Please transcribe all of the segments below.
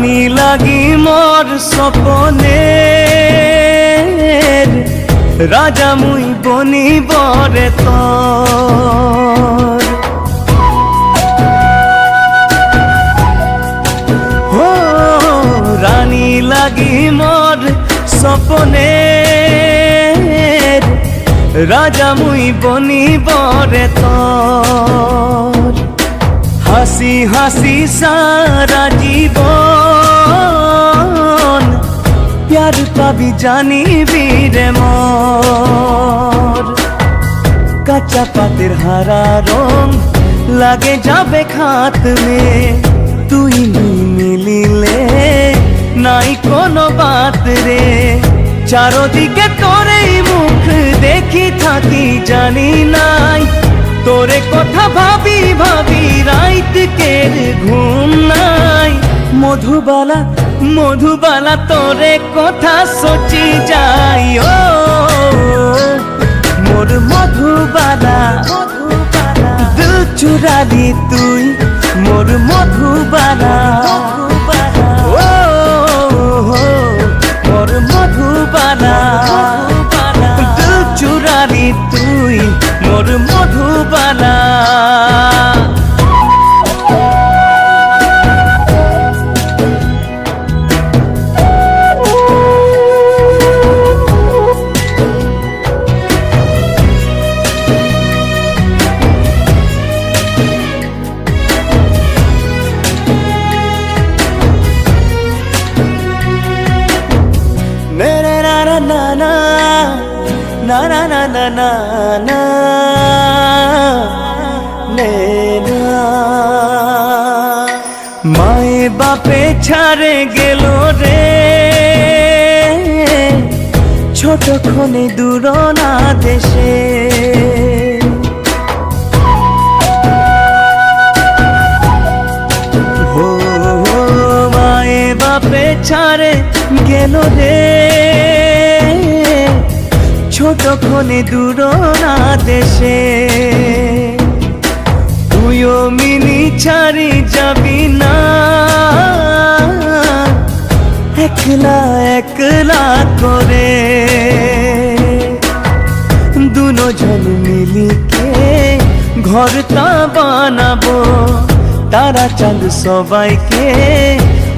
রানী লাগি মোর সপনের রাজা মুই বনিবরে তোর ও রানী লাগি মোর সপনের রাজা মুই বনিবরে তোর হাসি হাসি সারা জীবন প্যার পাবি জানিবি রে মোর কাঁচা পাতের হারা রং লাগে যাবে খাত মে তুই মিলিলে নাই কোনো বাত রে চারদিকে তোরেই মুখ দেখি থাকি জানি নাই তোরে কথা ভাবি ভাবি রাইত কের ঘুম নাই মধুবালা মধুবালা তোরে কথা সোচি যাই ও মোর মধুবালা দিল চুরালি তুই মোর মধুবালা ও মোর মধুবালা দিল চুরালি তুই মোর Madhubala na na na na na na ne na মায়ে বাপে ছাড়ে গেল রে ছোটক্ষণে দূর না দেশে ও মায়ে বাপে ছাড়ে গেল রে ছোটক্ষণে দূর না দেশে তুইও মিনি ছাড়ি যাবি না একলা একলা করে দুজন মিলিকে ঘরটা বানাবো তারা চাঁদ সবাইকে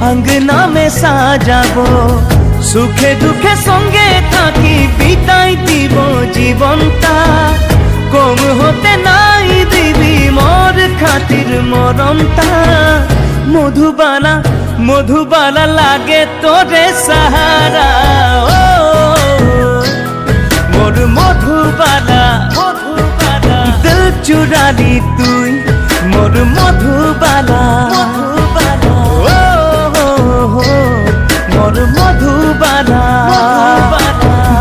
আঙ্গনা মে সাজাবো সুখে দুঃখে সঙ্গে থাকি বিতাই দিব জীবনটা কম হতে নাই দিবি মোর খাতির মরমটা মধুবালা মধুবালা লাগে তোরে সাহারা ও মোর মধুবালা মধুবালা দিল চুরালি তুই মোর মধুবালা ও মোর মধুবালা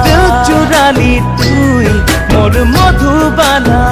দিল চুরালি তুই মোর মধুবালা।